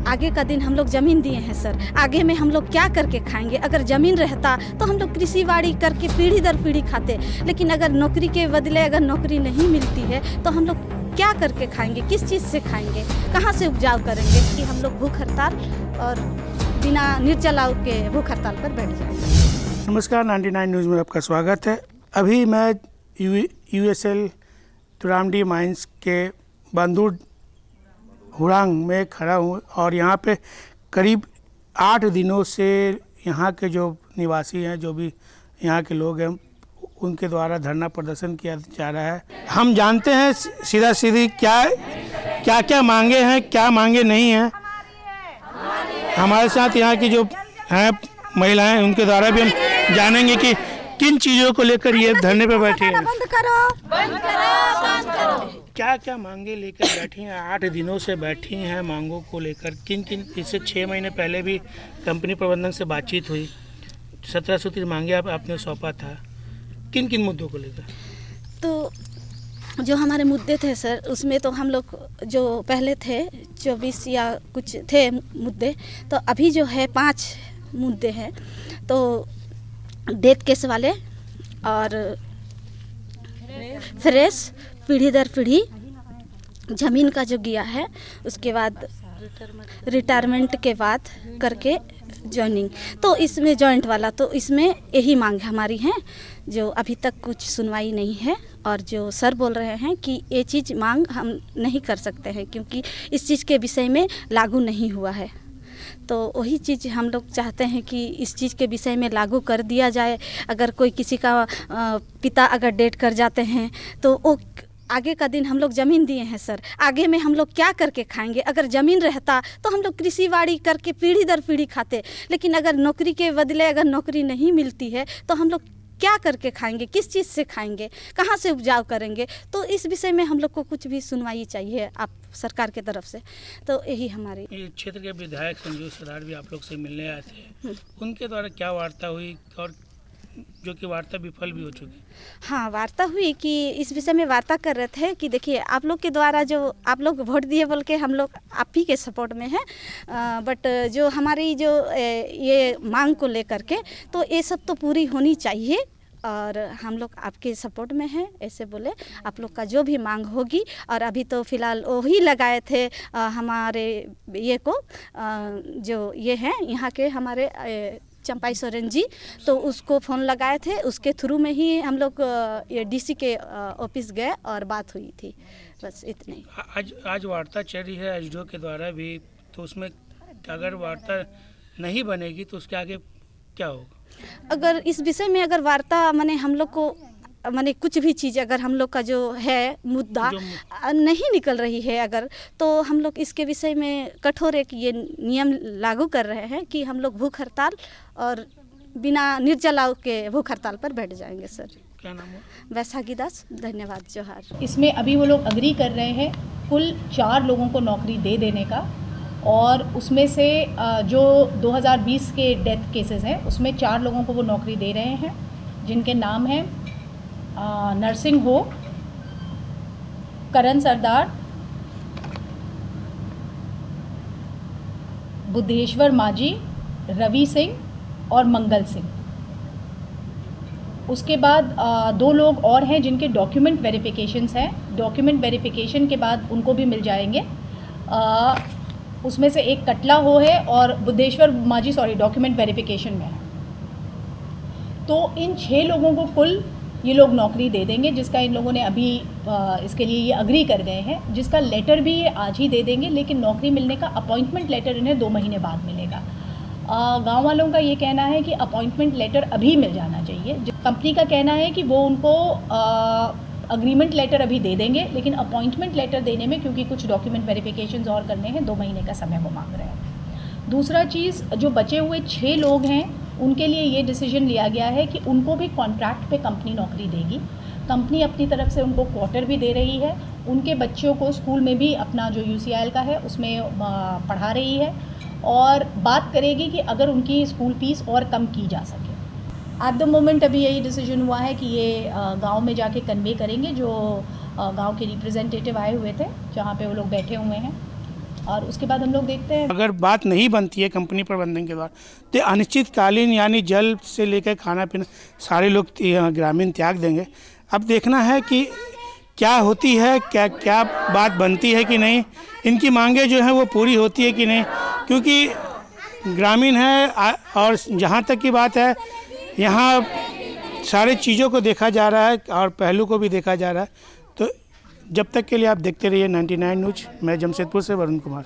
आगे का दिन हम लोग ज़मीन दिए हैं सर, आगे में हम लोग क्या करके खाएंगे। अगर ज़मीन रहता तो हम लोग कृषि बाड़ी करके पीढ़ी दर पीढ़ी खाते, लेकिन अगर नौकरी के बदले अगर नौकरी नहीं मिलती है तो हम लोग क्या करके खाएंगे, किस चीज़ से खाएंगे, कहाँ से उपजाऊ करेंगे कि हम लोग भूख हड़ताल और बिना निर्जलाओं के भूख हड़ताल पर बैठ जाएंगे। नमस्कार, 99 न्यूज़ में आपका स्वागत है। अभी मैं यूएसएल तुरामडी माइंस के बंदूर हुड़ांग में खड़ा हूँ और यहाँ पे करीब 8 दिनों से यहाँ के जो निवासी हैं, जो भी यहाँ के लोग हैं, उनके द्वारा धरना प्रदर्शन किया जा रहा है। हम जानते हैं सीधा सीधी क्या मांगे हैं, क्या मांगे नहीं हैं। हमारे साथ यहाँ की जो हैं महिलाएं, उनके द्वारा भी हम जानेंगे कि किन चीज़ों को लेकर ये धरने पे बैठे हैं। बंद करो। क्या क्या मांगे लेकर बैठी हैं? 8 दिनों से बैठी हैं मांगों को लेकर। किन इससे 6 महीने पहले भी कंपनी प्रबंधन से बातचीत हुई, 17 सूत्री मांगे आपने सौंपा था। किन मुद्दों को लेकर? तो जो हमारे मुद्दे थे सर, उसमें तो हम लोग जो पहले थे 24 या कुछ थे मुद्दे, तो अभी जो है 5 मुद्दे हैं। तो डेथ केस वाले और फ्रेश पीढ़ी दर पीढ़ी ज़मीन का जो गया है, उसके बाद रिटायरमेंट के बाद करके जॉइनिंग, तो इसमें जॉइंट वाला, तो इसमें यही मांग हमारी है जो अभी तक कुछ सुनवाई नहीं है। और जो सर बोल रहे हैं कि ये चीज़ मांग हम नहीं कर सकते हैं क्योंकि इस चीज़ के विषय में लागू नहीं हुआ है। तो वही चीज़ हम लोग चाहते हैं कि इस चीज़ के विषय में लागू कर दिया जाए। अगर कोई किसी का पिता अगर डेथ कर जाते हैं तो वो आगे का दिन हम लोग ज़मीन दिए हैं सर, आगे में हम लोग क्या करके खाएंगे। अगर ज़मीन रहता तो हम लोग कृषि बाड़ी करके पीढ़ी दर पीढ़ी खाते, लेकिन अगर नौकरी के बदले अगर नौकरी नहीं मिलती है तो हम लोग क्या करके खाएंगे, किस चीज़ से खाएंगे, कहाँ से उपजाऊ करेंगे। तो इस विषय में हम लोग को कुछ भी सुनवाई चाहिए आप सरकार की तरफ से। तो यही हमारी क्षेत्र के विधायक संजू सरदार भी आप लोग से मिलने आए थे, उनके द्वारा क्या वार्ता हुई और जो कि वार्ता विफल भी हो चुकी? हाँ, वार्ता हुई कि इस विषय में वार्ता कर रहे थे कि देखिए आप लोग के द्वारा जो आप लोग वोट दिए बोल के हम लोग आप ही के सपोर्ट में हैं, बट जो हमारी जो ये मांग को लेकर के, तो ये सब तो पूरी होनी चाहिए और हम लोग आपके सपोर्ट में हैं, ऐसे बोले। आप लोग का जो भी मांग होगी, और अभी तो फ़िलहाल वही लगाए थे हमारे ये को जो ये हैं यहाँ के हमारे चंपाई सोरेन जी, तो उसको फ़ोन लगाए थे, उसके थ्रू में ही हम लोग ये डीसी के ऑफिस गए और बात हुई थी, बस इतने। आज वार्ता चल रही है एसडीओ के द्वारा भी, तो उसमें अगर वार्ता नहीं बनेगी तो उसके आगे क्या होगा? अगर इस विषय में अगर वार्ता माने हम लोग को माने कुछ भी चीज़ अगर हम लोग का जो है मुद्दा नहीं निकल रही है अगर, तो हम लोग इसके विषय में कठोर एक ये नियम लागू कर रहे हैं कि हम लोग भूख हड़ताल और बिना निर्जलाओं के भूख हड़ताल पर बैठ जाएंगे सर। क्या नाम है? वैशाखी दास, धन्यवाद, जोहार। इसमें अभी वो लोग अग्री कर रहे हैं कुल 4 लोगों को नौकरी दे देने का, और उसमें से जो 2020 के डेथ केसेस हैं उसमें 4 लोगों को वो नौकरी दे रहे हैं, जिनके नाम हैं नरसिंह हो, करण सरदार, बुद्धेश्वर माझी, रवि सिंह और मंगल सिंह। उसके बाद 2 लोग और हैं जिनके डॉक्यूमेंट वेरिफिकेशंस हैं। डॉक्यूमेंट वेरिफिकेशन के बाद उनको भी मिल जाएंगे। उसमें से एक कटला हो है और बुद्धेश्वर माझी डॉक्यूमेंट वेरिफिकेशन में है। तो इन 6 लोगों को कुल ये लोग नौकरी दे देंगे, जिसका इन लोगों ने अभी इसके लिए ये अग्री कर गए हैं, जिसका लेटर भी ये आज ही दे देंगे, लेकिन नौकरी मिलने का अपॉइंटमेंट लेटर इन्हें 2 महीने बाद मिलेगा। गांव वालों का ये कहना है कि अपॉइंटमेंट लेटर अभी मिल जाना चाहिए। कंपनी का कहना है कि वो उनको अग्रीमेंट लेटर अभी दे देंगे, लेकिन अपॉइंटमेंट लेटर देने में क्योंकि कुछ डॉक्यूमेंट वेरिफिकेशंस और करने हैं, 2 महीने का समय वो मांग रहे हैं। दूसरा चीज़, जो बचे हुए 6 लोग हैं उनके लिए ये डिसीजन लिया गया है कि उनको भी कॉन्ट्रैक्ट पे कंपनी नौकरी देगी। कंपनी अपनी तरफ से उनको क्वार्टर भी दे रही है, उनके बच्चों को स्कूल में भी अपना जो UCIL का है उसमें पढ़ा रही है, और बात करेगी कि अगर उनकी स्कूल फीस और कम की जा सके। एट द मोमेंट अभी यही डिसीजन हुआ है कि ये गांव में जाके कन्वे करेंगे, जो गांव के रिप्रेजेंटेटिव आए हुए थे जहाँ पे वो लोग बैठे हुए हैं, और उसके बाद हम लोग देखते हैं। अगर बात नहीं बनती है कंपनी प्रबंधन के द्वारा तो अनिश्चितकालीन यानी जल से लेकर खाना पीना सारे लोग ग्रामीण त्याग देंगे। अब देखना है कि क्या होती है, क्या बात बनती है कि नहीं, इनकी मांगे जो हैं वो पूरी होती है कि नहीं, क्योंकि ग्रामीण है। और जहाँ तक की बात है, यहाँ सारे चीज़ों को देखा जा रहा है और पहलू को भी देखा जा रहा है। तो जब तक के लिए आप देखते रहिए 99 न्यूज़। मैं जमशेदपुर से वरुण कुमार।